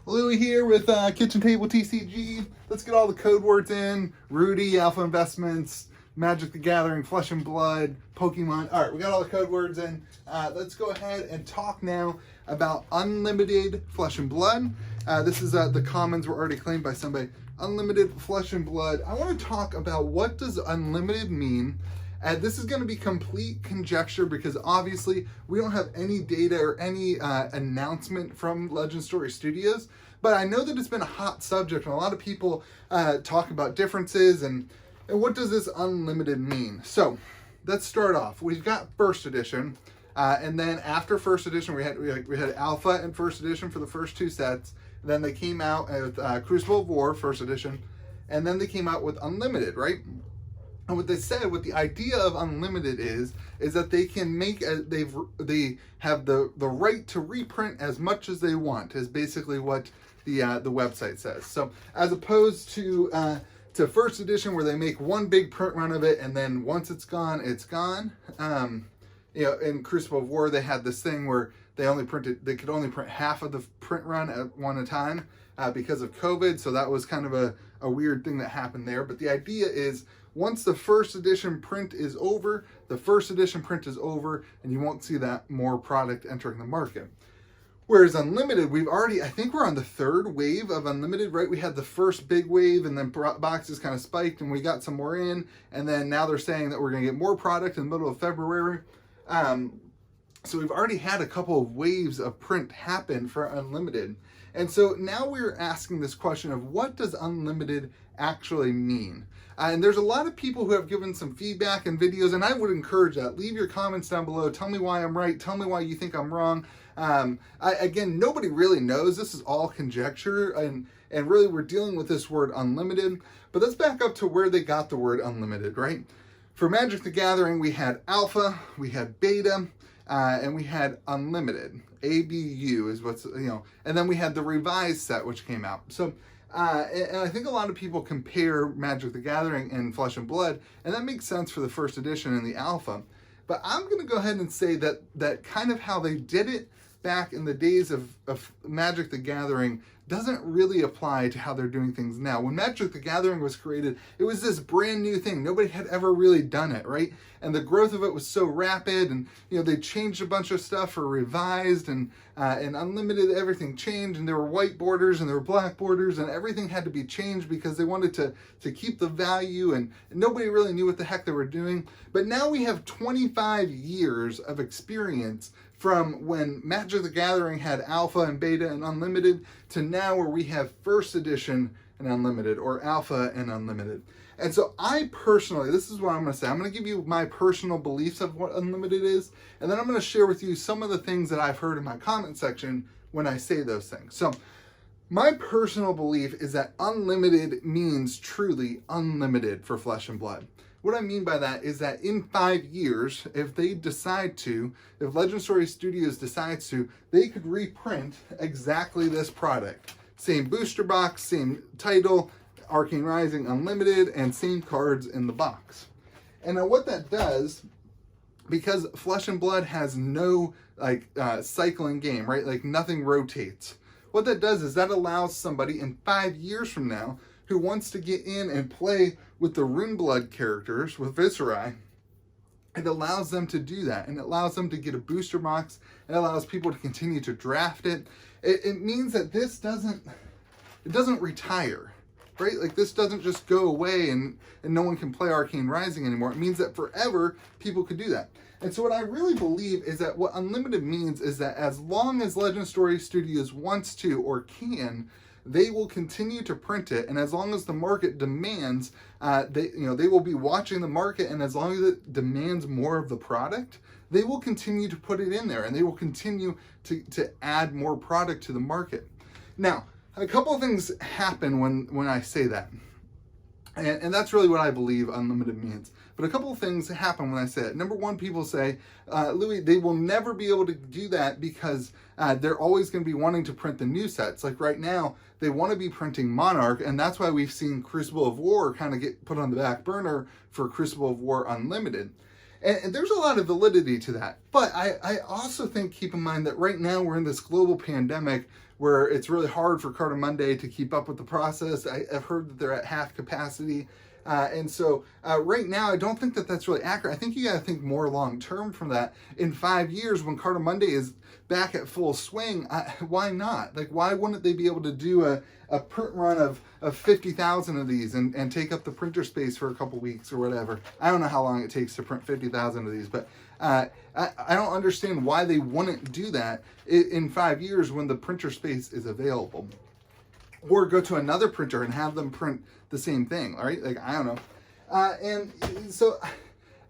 Louie here with KitchenTableTCG. Let's get all the code words in. Rudy, Alpha Investments, Magic the Gathering, Flesh and Blood, Pokemon. All right, we got all the code words in. Let's go ahead and talk now about unlimited Flesh and Blood. This is the commons were already claimed by somebody. Unlimited Flesh and Blood. I want to talk about what does unlimited mean. This is going to be complete conjecture because obviously we don't have any data or any announcement from Legend Story Studios, but I know that it's been a hot subject and a lot of people talk about differences and what does this unlimited mean. So let's start off. We've got first edition, and then after first edition we had alpha and first edition for the first two sets. Then they came out with Crucible of War first edition, and then they came out with unlimited, right? And what they said, what the idea of unlimited is that they can make they have the right to reprint as much as they want. Is basically what the website says. So as opposed to first edition where they make one big print run of it and then once it's gone, it's gone. In Crucible of War they had this thing where they could only print half of the print run at one time because of COVID. So that was kind of a weird thing that happened there. But the idea is, once the first edition print is over, the first edition print is over, and you won't see that more product entering the market. Whereas unlimited, I think we're on the third wave of unlimited, right? We had the first big wave, and then boxes kind of spiked, and we got some more in, and then now they're saying that we're going to get more product in the middle of February. So we've already had a couple of waves of print happen for unlimited. And so now we're asking this question of what does unlimited actually mean? And there's a lot of people who have given some feedback and videos, and I would encourage that. Leave your comments down below. Tell me why I'm right. Tell me why you think I'm wrong. Again, nobody really knows. This is all conjecture, and really we're dealing with this word unlimited. But let's back up to where they got the word unlimited, right? For Magic the Gathering, we had alpha, we had beta, and we had unlimited. ABU is what's, and then we had the revised set, which came out. So, and I think a lot of people compare Magic the Gathering and Flesh and Blood, and that makes sense for the first edition and the alpha. But I'm going to go ahead and say that kind of how they did it back in the days of Magic the Gathering doesn't really apply to how they're doing things now. When Magic the Gathering was created, it was this brand new thing. Nobody had ever really done it, right? And the growth of it was so rapid, and they changed a bunch of stuff or revised, and unlimited, everything changed, and there were white borders and there were black borders, and everything had to be changed because they wanted to keep the value, and nobody really knew what the heck they were doing. But now we have 25 years of experience from when Magic the Gathering had alpha and beta and unlimited to now where we have first edition and unlimited, or alpha and unlimited. And so I personally, this is what I'm going to say. I'm going to give you my personal beliefs of what unlimited is, and then I'm going to share with you some of the things that I've heard in my comment section when I say those things. So my personal belief is that unlimited means truly unlimited for Flesh and Blood. What I mean by that is that in 5 years, if Legend Story Studios decides to, they could reprint exactly this product. Same booster box, same title, Arcane Rising Unlimited, and same cards in the box. And now what that does, because Flesh and Blood has no cycling game, right? Like nothing rotates. What that does is that allows somebody in 5 years from now who wants to get in and play with the Runeblood characters, with Viserai, it allows them to do that, and it allows them to get a booster box. It allows people to continue to draft it. It means that this doesn't retire, right? Like this doesn't just go away and no one can play Arcane Rising anymore. It means that forever people could do that. And so what I really believe is that what unlimited means is that as long as Legend Story Studios wants to or can, they will continue to print it, and as long as the market demands, they will be watching the market, and as long as it demands more of the product, they will continue to put it in there, and they will continue to add more product to the market. Now, a couple of things happen when I say that, and that's really what I believe unlimited means. But a couple of things happen when I say it. Number one, people say, Louis, they will never be able to do that because they're always going to be wanting to print the new sets. Like right now, they want to be printing Monarch, and that's why we've seen Crucible of War kind of get put on the back burner for Crucible of War Unlimited. And there's a lot of validity to that. But I also think, keep in mind that right now we're in this global pandemic where it's really hard for Carta Monday to keep up with the process. I've heard that they're at half capacity. And so right now, I don't think that that's really accurate. I think you got to think more long term from that. In 5 years, when Carta Monday is back at full swing, why not? Like, why wouldn't they be able to do a print run of 50,000 of these and take up the printer space for a couple weeks or whatever? I don't know how long it takes to print 50,000 of these, but I don't understand why they wouldn't do that in 5 years when the printer space is available. Or go to another printer and have them print the same thing, all right? Like, I don't know. And so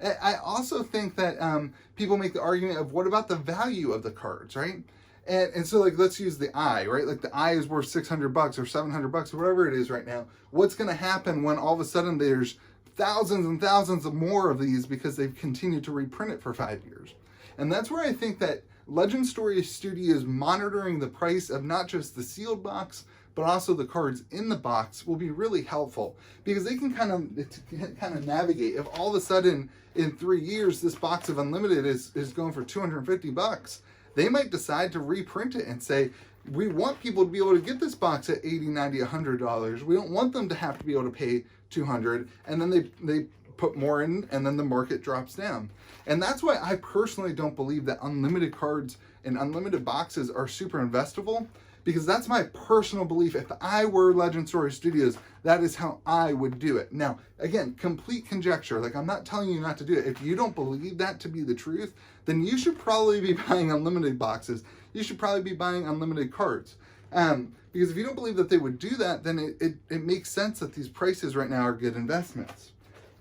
I also think that people make the argument of what about the value of the cards, right? And so, like, let's use the eye, right? Like, the eye is worth $600 or $700 or whatever it is right now. What's going to happen when all of a sudden there's thousands and thousands of more of these because they've continued to reprint it for 5 years? And that's where I think that Legend Story Studios monitoring the price of not just the sealed box, but also the cards in the box will be really helpful, because they can kind of navigate. If all of a sudden in 3 years this box of Unlimited is going for $250, they might decide to reprint it and say, we want people to be able to get this box at $80, $90, $100. We don't want them to have to be able to pay $200, and then they put more in, and then the market drops down. And that's why I personally don't believe that unlimited cards and unlimited boxes are super investable, because that's my personal belief. If I were Legend Story Studios, that is how I would do it. Now, again, complete conjecture. Like, I'm not telling you not to do it. If you don't believe that to be the truth, then you should probably be buying unlimited boxes. You should probably be buying unlimited cards. Because if you don't believe that they would do that, then it makes sense that these prices right now are good investments.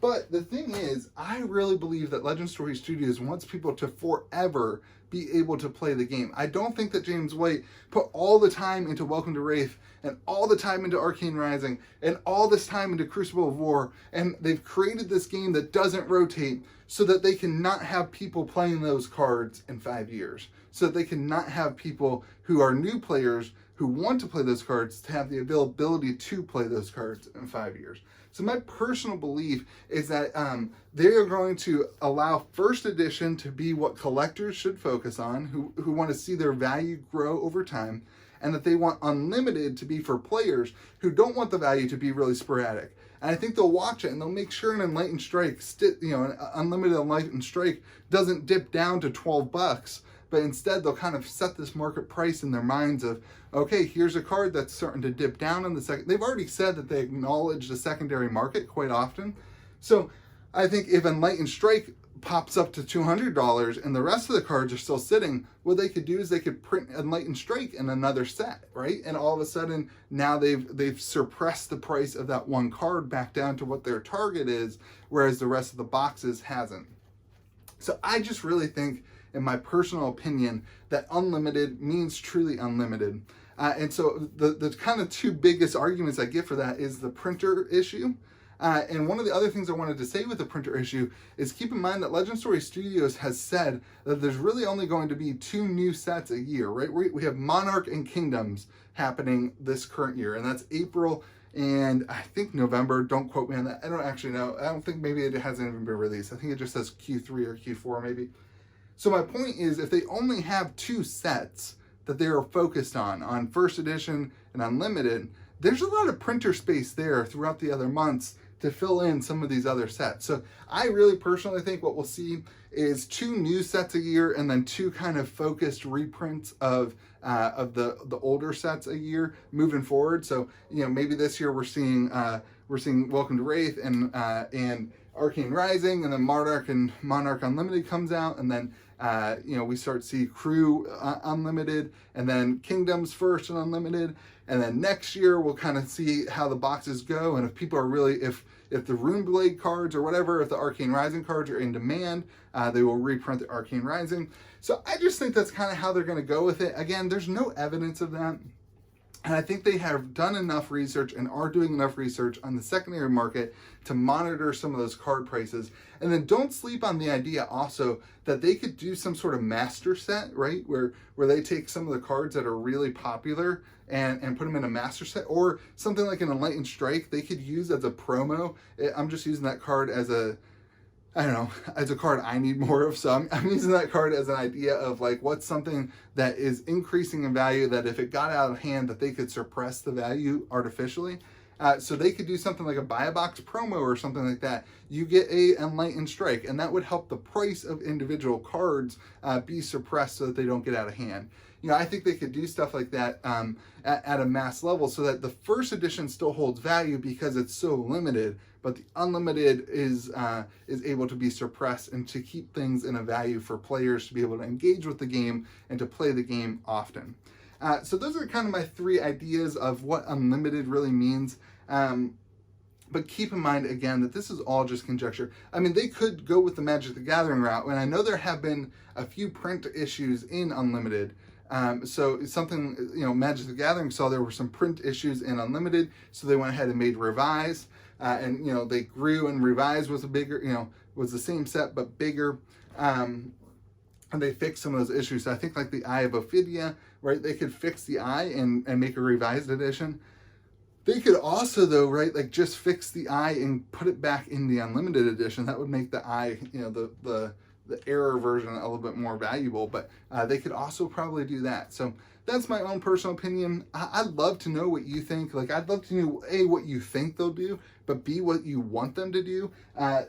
But the thing is, I really believe that Legend Story Studios wants people to forever be able to play the game. I don't think that James White put all the time into Welcome to Wraith and all the time into Arcane Rising and all this time into Crucible of War, and they've created this game that doesn't rotate so that they can not have people playing those cards in 5 years, so that they can not have people who are new players who want to play those cards to have the availability to play those cards in 5 years. So my personal belief is that they are going to allow first edition to be what collectors should focus on, who want to see their value grow over time, and that they want unlimited to be for players who don't want the value to be really sporadic. And I think they'll watch it and they'll make sure an Enlightened Strike, an unlimited Enlightened Strike doesn't dip down to $12, but instead they'll kind of set this market price in their minds of, okay, here's a card that's starting to dip down in the second. They've already said that they acknowledge the secondary market quite often. So I think if Enlightened Strike pops up to $200 and the rest of the cards are still sitting, what they could do is they could print Enlightened Strike in another set, right? And all of a sudden now they've suppressed the price of that one card back down to what their target is, whereas the rest of the boxes hasn't. So I just really think, in my personal opinion, that unlimited means truly unlimited. And so the kind of two biggest arguments I give for that is the printer issue. And one of the other things I wanted to say with the printer issue is keep in mind that Legend Story Studios has said that there's really only going to be 2 new sets a year, right? We have Monarch and Kingdoms happening this current year, and that's April and I think November. Don't quote me on that. I don't actually know. I don't think, maybe it hasn't even been released. I think it just says Q3 or Q4 maybe. So my point is, if they only have 2 sets that they are focused on first edition and unlimited, there's a lot of printer space there throughout the other months to fill in some of these other sets. So I really personally think what we'll see is 2 new sets a year and then 2 kind of focused reprints of the older sets a year moving forward. So, maybe this year we're seeing Welcome to Wraith and Arcane Rising, and then Monarch Unlimited comes out, and then we start to see Crew Unlimited, and then Kingdoms first and Unlimited, and then next year we'll kind of see how the boxes go, and if people are really, if the Runeblade cards or whatever, if the Arcane Rising cards are in demand, they will reprint the Arcane Rising. So I just think that's kind of how they're going to go with it. Again, there's no evidence of that. And I think they have done enough research and are doing enough research on the secondary market to monitor some of those card prices. And then don't sleep on the idea also that they could do some sort of master set, right? Where they take some of the cards that are really popular and put them in a master set, or something like an Enlightened Strike they could use as a promo. I'm just using that card as I don't know, as a card I need more of. So I'm using that card as an idea of like what's something that is increasing in value that if it got out of hand that they could suppress the value artificially. So they could do something like a buy a box promo or something like that. You get a Enlightened Strike, and that would help the price of individual cards be suppressed so that they don't get out of hand. You know, I think they could do stuff like that at a mass level so that the first edition still holds value because it's so limited, but the unlimited is able to be suppressed and to keep things in a value for players to be able to engage with the game and to play the game often. So those are kind of my 3 ideas of what unlimited really means. But keep in mind, again, that this is all just conjecture. I mean, they could go with the Magic the Gathering route, and I know there have been a few print issues in Unlimited. So it's something, you know, Magic the Gathering saw there were some print issues in Unlimited, so they went ahead and made Revise. And, you know, they grew, and Revise was a bigger, you know, was the same set but bigger. And they fixed some of those issues. So I think like the Eye of Ophidia, right? They could fix the eye and make a revised edition. They could also, though, right, like just fix the eye and put it back in the Unlimited edition. That would make the eye, you know, the error version a little bit more valuable, but they could also probably do that. So that's my own personal opinion. I'd love to know what you think. Like, I'd love to know, A, what you think they'll do, but B, what you want them to do.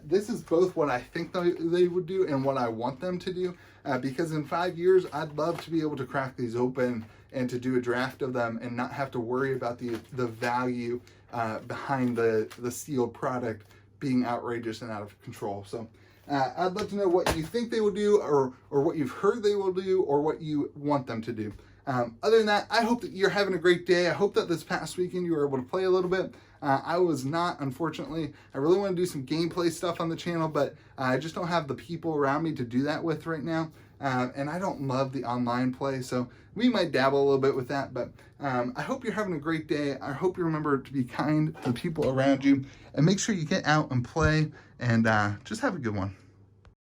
This is both what I think they would do and what I want them to do, because in 5 years, I'd love to be able to crack these open and to do a draft of them and not have to worry about the value behind the sealed product being outrageous and out of control. So I'd love to know what you think they will do, or what you've heard they will do, or what you want them to do. Other than that, I hope that you're having a great day. I hope that this past weekend you were able to play a little bit. I was not, unfortunately. I really want to do some gameplay stuff on the channel, but I just don't have the people around me to do that with right now. And I don't love the online play, so we might dabble a little bit with that. But I hope you're having a great day. I hope you remember to be kind to the people around you, and make sure you get out and play, and just have a good one.